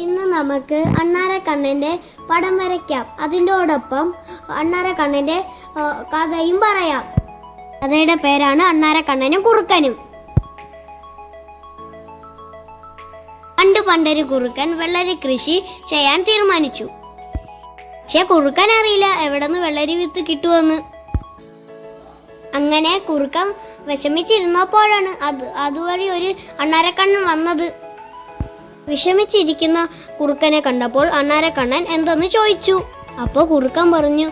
ഇന്ന് നമുക്ക് അണ്ണാരക്കണ്ണൻ്റെ പടം വരയ്ക്കാം. അതിൻ്റോടൊപ്പം അണ്ണാരക്കണ്ണൻ്റെ കഥയും പറയാം. കഥയുടെ പേരാണ് അണ്ണാരക്കണ്ണനും കുറുക്കനും. പണ്ടൊരു കുറുക്കൻ വെള്ളരി കൃഷി ചെയ്യാൻ തീരുമാനിച്ചു. പക്ഷെ കുറുക്കൻ അറിയില്ല എവിടെന്ന് വെള്ളരി വിത്ത് കിട്ടുമെന്ന്. അങ്ങനെ കുറുക്കൻ വിഷമിച്ചിരുന്നപ്പോഴാണ് അതുവഴി ഒരു അണ്ണാരക്കണ്ണൻ വന്നത്. വിഷമിച്ചിരിക്കുന്ന കുറുക്കനെ കണ്ടപ്പോൾ അണ്ണാരക്കണ്ണൻ എന്തെന്ന് ചോദിച്ചു. അപ്പോൾ കുറുക്കൻ പറഞ്ഞു,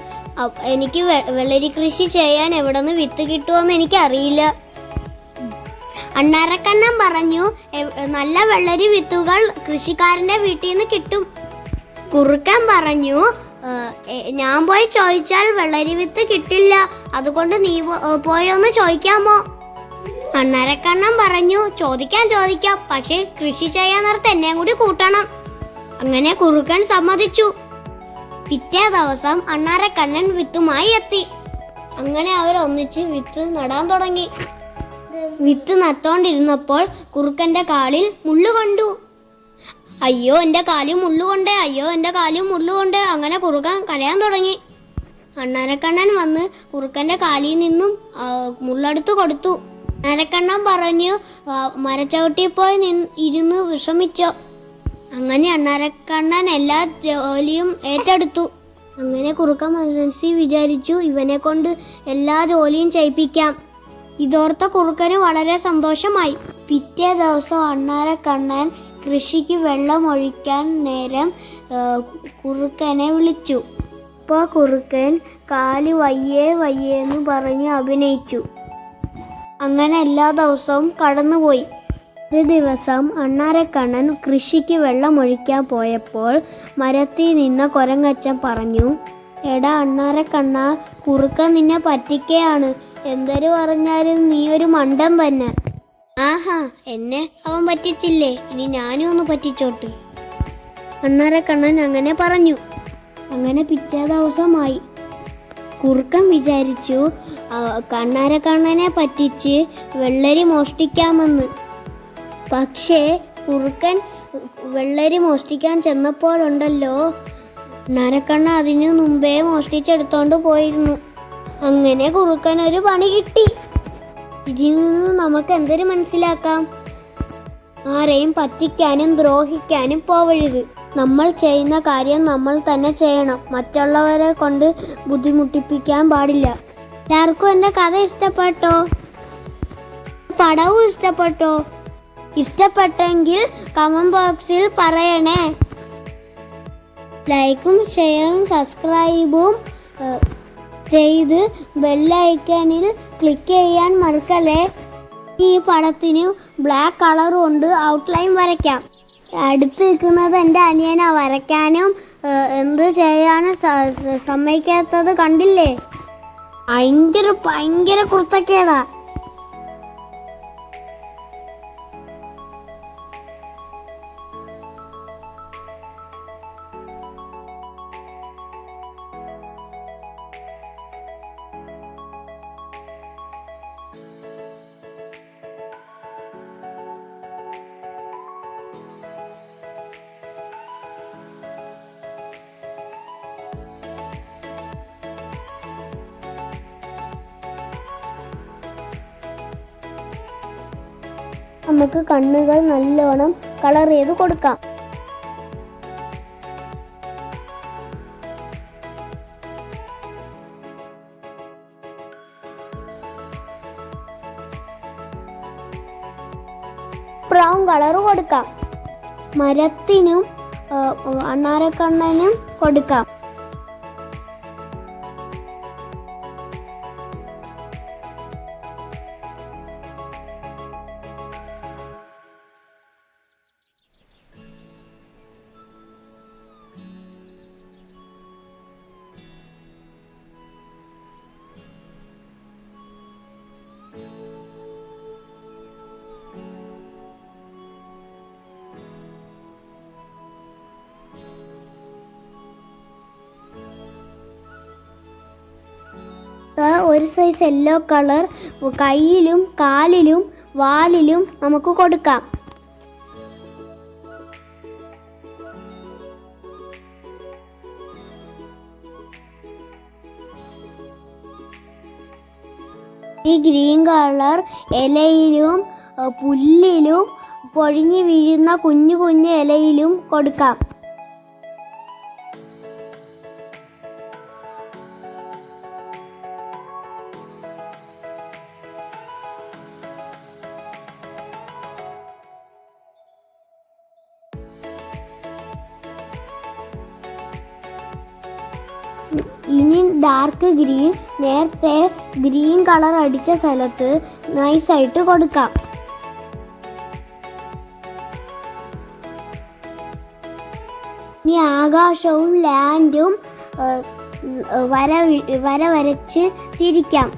എനിക്ക് വെള്ളരി കൃഷി ചെയ്യാൻ എവിടെന്ന് വിത്ത് കിട്ടുമെന്ന് എനിക്കറിയില്ല. അണ്ണാരക്കണ്ണൻ പറഞ്ഞു, നല്ല വെള്ളരി വിത്തുകൾ കൃഷിക്കാരന്റെ വീട്ടിൽ നിന്ന് കിട്ടും. കുറുക്കൻ പറഞ്ഞു, ഞാൻ പോയി ചോദിച്ചാൽ വെള്ളരി വിത്ത് കിട്ടില്ല, അതുകൊണ്ട് നീ പോയൊന്ന് ചോദിക്കാമോ? അണ്ണാരക്കണ്ണൻ പറഞ്ഞു, ചോദിക്കാം, പക്ഷെ കൃഷി ചെയ്യാൻ നേരത്തെ എന്നെയും കൂടി കൂട്ടണം. അങ്ങനെ കുറുക്കൻ സമ്മതിച്ചു. പിറ്റേ ദിവസം അണ്ണാരക്കണ്ണൻ വിത്തുമായി എത്തി. അങ്ങനെ അവർ ഒന്നിച്ച് വിത്ത് നടാൻ തുടങ്ങി. വിത്ത് നട്ടോണ്ടിരുന്നപ്പോൾ കുറുക്കന്റെ കാലിൽ മുള്ളു കണ്ടു. അയ്യോ എൻ്റെ കാലിൽ മുള്ളുകൊണ്ട്. അങ്ങനെ കുറുക്കൻ കരയാൻ തുടങ്ങി. അണ്ണാരക്കണ്ണൻ വന്ന് കുറുക്കന്റെ കാലിൽ നിന്നും മുള്ളെടുത്ത് കൊടുത്തു. അണ്ണാരക്കണ്ണൻ പറഞ്ഞു, മരച്ചവിട്ടി പോയി ഇരുന്ന് വിഷമിച്ചോ. അങ്ങനെ അണ്ണാരക്കണ്ണൻ എല്ലാ ജോലിയും ഏറ്റെടുത്തു. അങ്ങനെ കുറുക്കൻ മനസ്സിൽ വിചാരിച്ചു, ഇവനെ കൊണ്ട് എല്ലാ ജോലിയും ചെയ്യിപ്പിക്കാം. ഇതോർത്ത കുറുക്കന് വളരെ സന്തോഷമായി. പിറ്റേ ദിവസം അണ്ണാരക്കണ്ണൻ കൃഷിക്ക് വെള്ളം ഒഴിക്കാൻ നേരം കുറുക്കനെ വിളിച്ചു. അപ്പോൾ കുറുക്കൻ കാല് വയ്യേന്ന് പറഞ്ഞ് അഭിനയിച്ചു. അങ്ങനെ എല്ലാ ദിവസവും കടന്നുപോയി. ഒരു ദിവസം അണ്ണാരക്കണ്ണൻ കൃഷിക്ക് വെള്ളം ഒഴിക്കാൻ പോയപ്പോൾ മരത്തിൽ നിന്ന കുരങ്ങച്ചൻ പറഞ്ഞു, എടാ അണ്ണാരക്കണ്ണ, കുറുക്കൻ നിന്നെ പറ്റിക്കുകയാണ്. എന്തൊരു പറഞ്ഞാലും നീ ഒരു മണ്ടൻ തന്നെ. ആഹാ, എന്നെ അവൻ പറ്റിച്ചില്ലേ, ഇനി ഞാനും ഒന്ന് പറ്റിച്ചോട്ട്. അണ്ണാരക്കണ്ണൻ അങ്ങനെ പറഞ്ഞു. അങ്ങനെ പിറ്റേ ദിവസമായി. കുറുക്കൻ വിചാരിച്ചു അണ്ണാരക്കണ്ണനെ പറ്റിച്ച് വെള്ളരി മോഷ്ടിക്കാമെന്ന്. പക്ഷേ കുറുക്കൻ വെള്ളരി മോഷ്ടിക്കാൻ ചെന്നപ്പോഴുണ്ടല്ലോ, അണ്ണാരക്കണ്ണ അതിനു മുമ്പേ മോഷ്ടിച്ചെടുത്തോണ്ട് പോയിരുന്നു. അങ്ങനെ കുറുക്കൻ ഒരു പണി കിട്ടി. ഇതിൽ നിന്ന് നമുക്ക് എന്തൊരു മനസ്സിലാക്കാം? ആരെയും പറ്റിക്കാനും ദ്രോഹിക്കാനും പോവരുത്. നമ്മൾ ചെയ്യുന്ന കാര്യം നമ്മൾ തന്നെ ചെയ്യണം. മറ്റുള്ളവരെ കൊണ്ട് ബുദ്ധിമുട്ടിപ്പിക്കാൻ പാടില്ല. എല്ലാവർക്കും എൻ്റെ കഥ ഇഷ്ടപ്പെട്ടോ? പടവും ഇഷ്ടപ്പെട്ടോ? ഇഷ്ടപ്പെട്ടെങ്കിൽ കമന്റ് ബോക്സിൽ പറയണേ. ലൈക്കും ഷെയറും സബ്സ്ക്രൈബും ചെയ്ത് ബെല്ലൈക്കണിൽ ക്ലിക്ക് ചെയ്യാൻ മറക്കല്ലേ. ഈ പടത്തിന് ബ്ലാക്ക് കളർ കൊണ്ട് ഔട്ട്ലൈൻ വരയ്ക്കാം. അടുത്ത് നിൽക്കുന്നത് എൻ്റെ അനിയനാ. വരയ്ക്കാനും എന്ത് ചെയ്യാനും സമ്മതിക്കാത്തത് കണ്ടില്ലേ? ഭയങ്കര കുർത്തക്കേടാ. നമുക്ക് കണ്ണുകൾ നല്ലോണം കളർ ചെയ്ത് കൊടുക്കാം. ബ്രൗൺ കളർ കൊടുക്കാം. മരത്തിനും അണ്ണാരക്കണ്ണനും കൊടുക്കാം. ഒരു സൈസ് യെല്ലോ കളർ കയ്യിലും കാലിലും വാലിലും നമുക്ക് കൊടുക്കാം. ഈ ഗ്രീൻ കളർ ഇലയിലും പുല്ലിലും പൊഴിഞ്ഞു വീഴുന്ന കുഞ്ഞു കുഞ്ഞു ഇലയിലും കൊടുക്കാം. ഇനി ഡാർക്ക് ഗ്രീൻ നേരത്തെ ഗ്രീൻ കളർ അടിച്ച സ്ഥലത്ത് നൈസായിട്ട് കൊടുക്കാം. ഇനി ആകാശവും ലാൻഡും വര വരച്ച് തിരിക്കാം.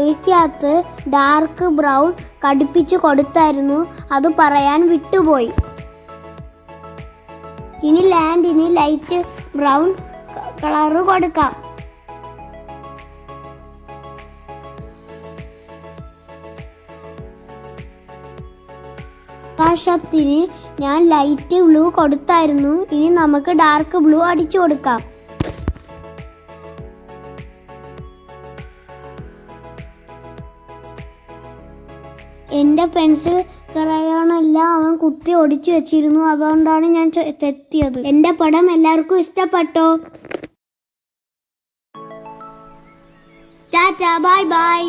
എനിക്കകത്ത് ഡാർക്ക് ബ്രൗൺ കടുപ്പിച്ച് കൊടുത്തായിരുന്നു, അത് പറയാൻ വിട്ടുപോയി. ഇനി ലാൻഡിന് ലൈറ്റ് ബ്രൗൺ കളറ് കൊടുക്കാം. ആകാശത്തിന് ഞാൻ ലൈറ്റ് ബ്ലൂ കൊടുത്തായിരുന്നു, ഇനി നമുക്ക് ഡാർക്ക് ബ്ലൂ അടിച്ചു കൊടുക്കാം. എൻ്റെ പെൻസിൽ ക്രയോണെല്ലാം അവൻ കുത്തി ഒടിച്ചു വെച്ചിരുന്നു, അതുകൊണ്ടാണ് ഞാൻ തെറ്റിയത്. എൻ്റെ പടം എല്ലാവർക്കും ഇഷ്ടപ്പെട്ടോ? Tata, bye bye.